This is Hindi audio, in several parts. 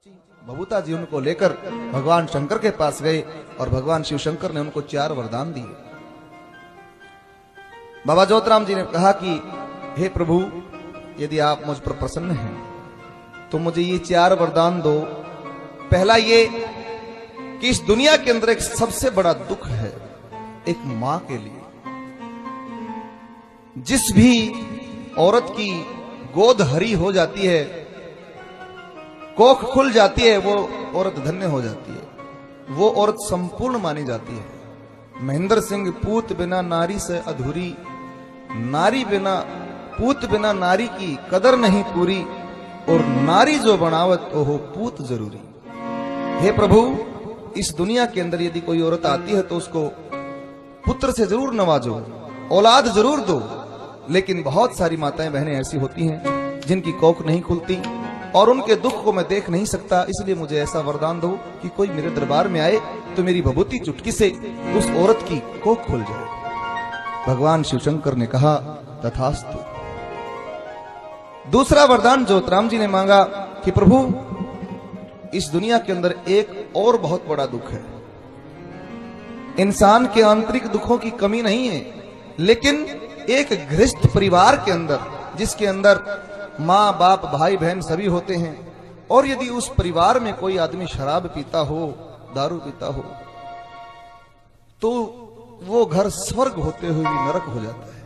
बबूता जी उनको लेकर भगवान शंकर के पास गए और भगवान शिव शंकर ने उनको 4 वरदान दिए। बाबा ज्योतिराम जी ने कहा कि हे प्रभु, यदि आप मुझ पर प्रसन्न हैं तो मुझे ये 4 वरदान दो। पहला ये कि इस दुनिया के अंदर एक सबसे बड़ा दुख है एक मां के लिए। जिस भी औरत की गोद हरी हो जाती है, कोख खुल जाती है, वो औरत धन्य हो जाती है, वो औरत संपूर्ण मानी जाती है। महेंद्र सिंह, पूत बिना नारी से अधूरी, नारी बिना पूत बिना नारी की कदर नहीं पूरी, और नारी जो बनावत ओ हो पूत जरूरी। हे प्रभु, इस दुनिया के अंदर यदि कोई औरत आती है तो उसको पुत्र से जरूर नवाजो, औलाद जरूर दो, लेकिन बहुत सारी माताएं बहनें ऐसी होती हैं जिनकी कोख नहीं खुलती और उनके दुख को मैं देख नहीं सकता। इसलिए मुझे ऐसा वरदान दो कि कोई मेरे दरबार में आए तो मेरी भभूति चुटकी से उस औरत की कोख खुल जाए। भगवान शिव शंकर ने कहा तथास्तु। दूसरा वरदान ज्योतिराम जी ने मांगा कि प्रभु, इस दुनिया के अंदर एक और बहुत बड़ा दुख है। इंसान के आंतरिक दुखों की कमी नहीं है, लेकिन एक गृहस्थ परिवार के अंदर, जिसके अंदर माँ बाप भाई बहन सभी होते हैं, और यदि उस परिवार में कोई आदमी शराब पीता हो, दारू पीता हो, तो वो घर स्वर्ग होते हुए भी नरक हो जाता है,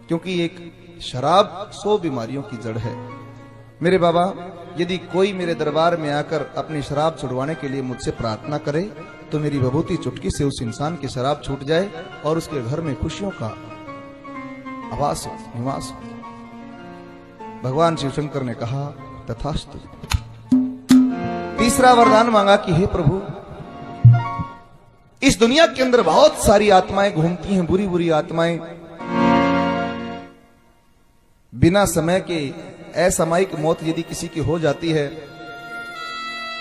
क्योंकि एक शराब 100 बीमारियों की जड़ है। मेरे बाबा, यदि कोई मेरे दरबार में आकर अपनी शराब छुड़वाने के लिए मुझसे प्रार्थना करे तो मेरी भभूति चुटकी से उस इंसान की शराब छूट जाए और उसके घर में खुशियों का आवास हो, निवास हो। भगवान शिव शंकर ने कहा तथास्तु। तीसरा वरदान मांगा कि हे प्रभु, इस दुनिया के अंदर बहुत सारी आत्माएं घूमती हैं, बुरी बुरी आत्माएं। बिना समय के असामयिक मौत यदि किसी की हो जाती है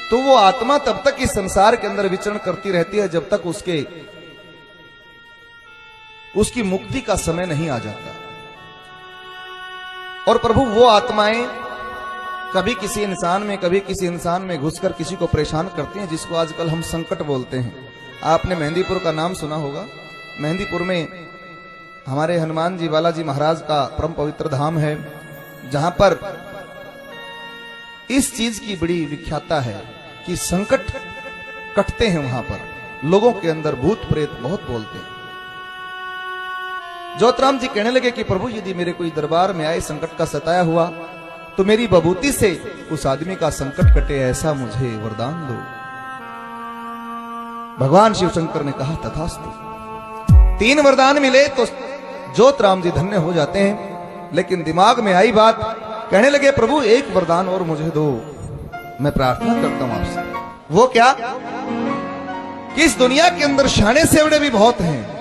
तो वो आत्मा तब तक इस संसार के अंदर विचरण करती रहती है जब तक उसकी मुक्ति का समय नहीं आ जाता। और प्रभु, वो आत्माएं कभी किसी इंसान में, कभी किसी इंसान में घुसकर किसी को परेशान करती हैं, जिसको आजकल हम संकट बोलते हैं। आपने मेहंदीपुर का नाम सुना होगा। मेहंदीपुर में हमारे हनुमान जी बालाजी महाराज का परम पवित्र धाम है, जहां पर इस चीज की बड़ी विख्याता है कि संकट कटते हैं। वहां पर लोगों के अंदर भूत प्रेत बहुत बोलते हैं। ज्योतिराम जी कहने लगे कि प्रभु, यदि मेरे कोई दरबार में आए संकट का सताया हुआ तो मेरी भभूति से उस आदमी का संकट कटे, ऐसा मुझे वरदान दो। भगवान शिव शंकर ने कहा तथास्तु। 3 वरदान मिले तो ज्योतिराम जी धन्य हो जाते हैं, लेकिन दिमाग में आई बात, कहने लगे प्रभु, एक वरदान और मुझे दो, मैं प्रार्थना करता हूं आपसे। वो क्या कि इस दुनिया के अंदर शाने सेवड़े भी बहुत हैं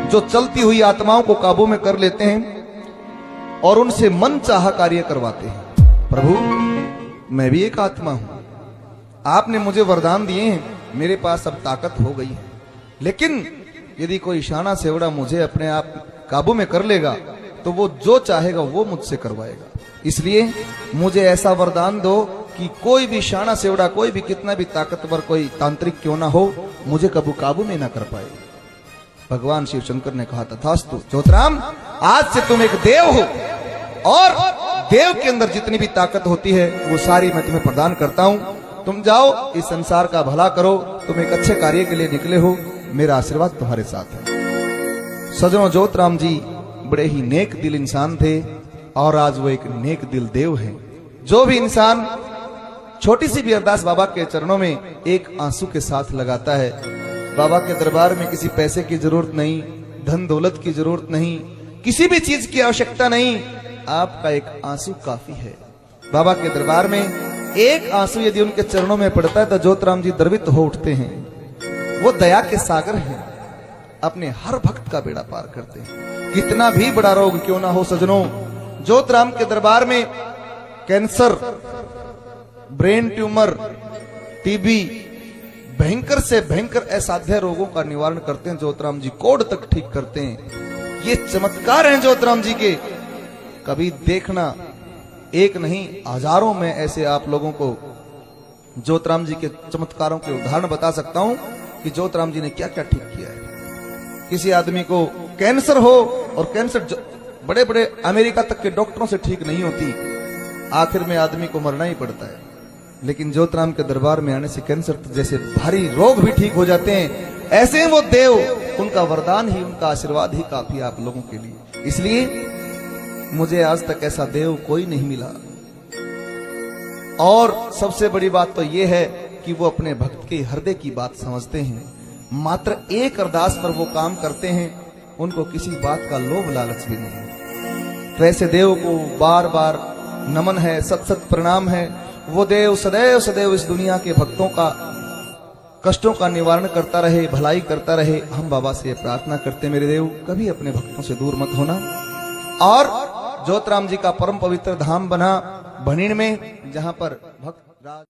जो चलती हुई आत्माओं को काबू में कर लेते हैं और उनसे मन चाहा कार्य करवाते हैं। प्रभु, मैं भी एक आत्मा हूं, आपने मुझे वरदान दिए हैं, मेरे पास अब ताकत हो गई है, लेकिन यदि कोई शाना सेवड़ा मुझे अपने आप काबू में कर लेगा तो वो जो चाहेगा वो मुझसे करवाएगा। इसलिए मुझे ऐसा वरदान दो कि कोई भी शाना सेवड़ा, कोई भी कितना भी ताकतवर कोई तांत्रिक क्यों ना हो, मुझे कबू काबू में ना कर पाए। भगवान शिव शंकर ने कहा तथास्तु। ज्योतिराम, आज से तुम एक देव हो और देव के अंदर जितनी भी ताकत होती है वो सारी मैं तुम्हें प्रदान करता हूं। तुम जाओ, इस संसार का भला करो, तुम एक अच्छे कार्य के लिए निकले हो, मेरा आशीर्वाद तुम्हारे साथ है। सजनों, ज्योतिराम जी बड़े ही नेक दिल इंसान थे और आज वो एक नेक दिल देव हैं। जो भी इंसान छोटी सी भी अरदास बाबा के चरणों में एक आंसू के साथ लगाता है, बाबा के दरबार में किसी पैसे की जरूरत नहीं, धन दौलत की जरूरत नहीं, किसी भी चीज की आवश्यकता नहीं, आपका एक आंसू काफी है। बाबा के दरबार में एक आंसू यदि उनके चरणों में पड़ता है तो ज्योतिराम जी द्रवित हो उठते हैं। वो दया के सागर हैं, अपने हर भक्त का बेड़ा पार करते हैं। कितना भी बड़ा रोग क्यों ना हो सजनों, ज्योतिराम के दरबार में कैंसर, ब्रेन ट्यूमर, टीबी, भयंकर से भयंकर असाध्य रोगों का निवारण करते हैं ज्योतिराम जी, कोढ़ तक ठीक करते हैं। ये चमत्कार हैं ज्योतिराम जी के, कभी देखना, एक नहीं हजारों में ऐसे आप लोगों को ज्योतराम जी के चमत्कारों के उदाहरण बता सकता हूं कि ज्योतराम जी ने क्या क्या ठीक किया है। किसी आदमी को कैंसर हो और कैंसर बड़े बड़े अमेरिका तक के डॉक्टरों से ठीक नहीं होती, आखिर में आदमी को मरना ही पड़ता है। लेकिन ज्योतराम के दरबार में आने से कैंसर जैसे भारी रोग भी ठीक हो जाते हैं। ऐसे वो देव, उनका वरदान ही, उनका आशीर्वाद ही काफी है आप लोगों के लिए। इसलिए मुझे आज तक ऐसा देव कोई नहीं मिला। और सबसे बड़ी बात तो यह है कि वो अपने भक्त के हृदय की बात समझते हैं। मात्र एक अरदास पर वो काम करते हैं, उनको किसी बात का लोभ लालच भी नहीं। तो ऐसे देव को बार बार नमन है, सत सत प्रणाम है। वो देव सदैव सदैव इस दुनिया के भक्तों का कष्टों का निवारण करता रहे, भलाई करता रहे। हम बाबा से प्रार्थना करते, मेरे देव कभी अपने भक्तों से दूर मत होना। और ज्योतराम जी का परम पवित्र धाम बना भणिन में, जहां पर भक्त राज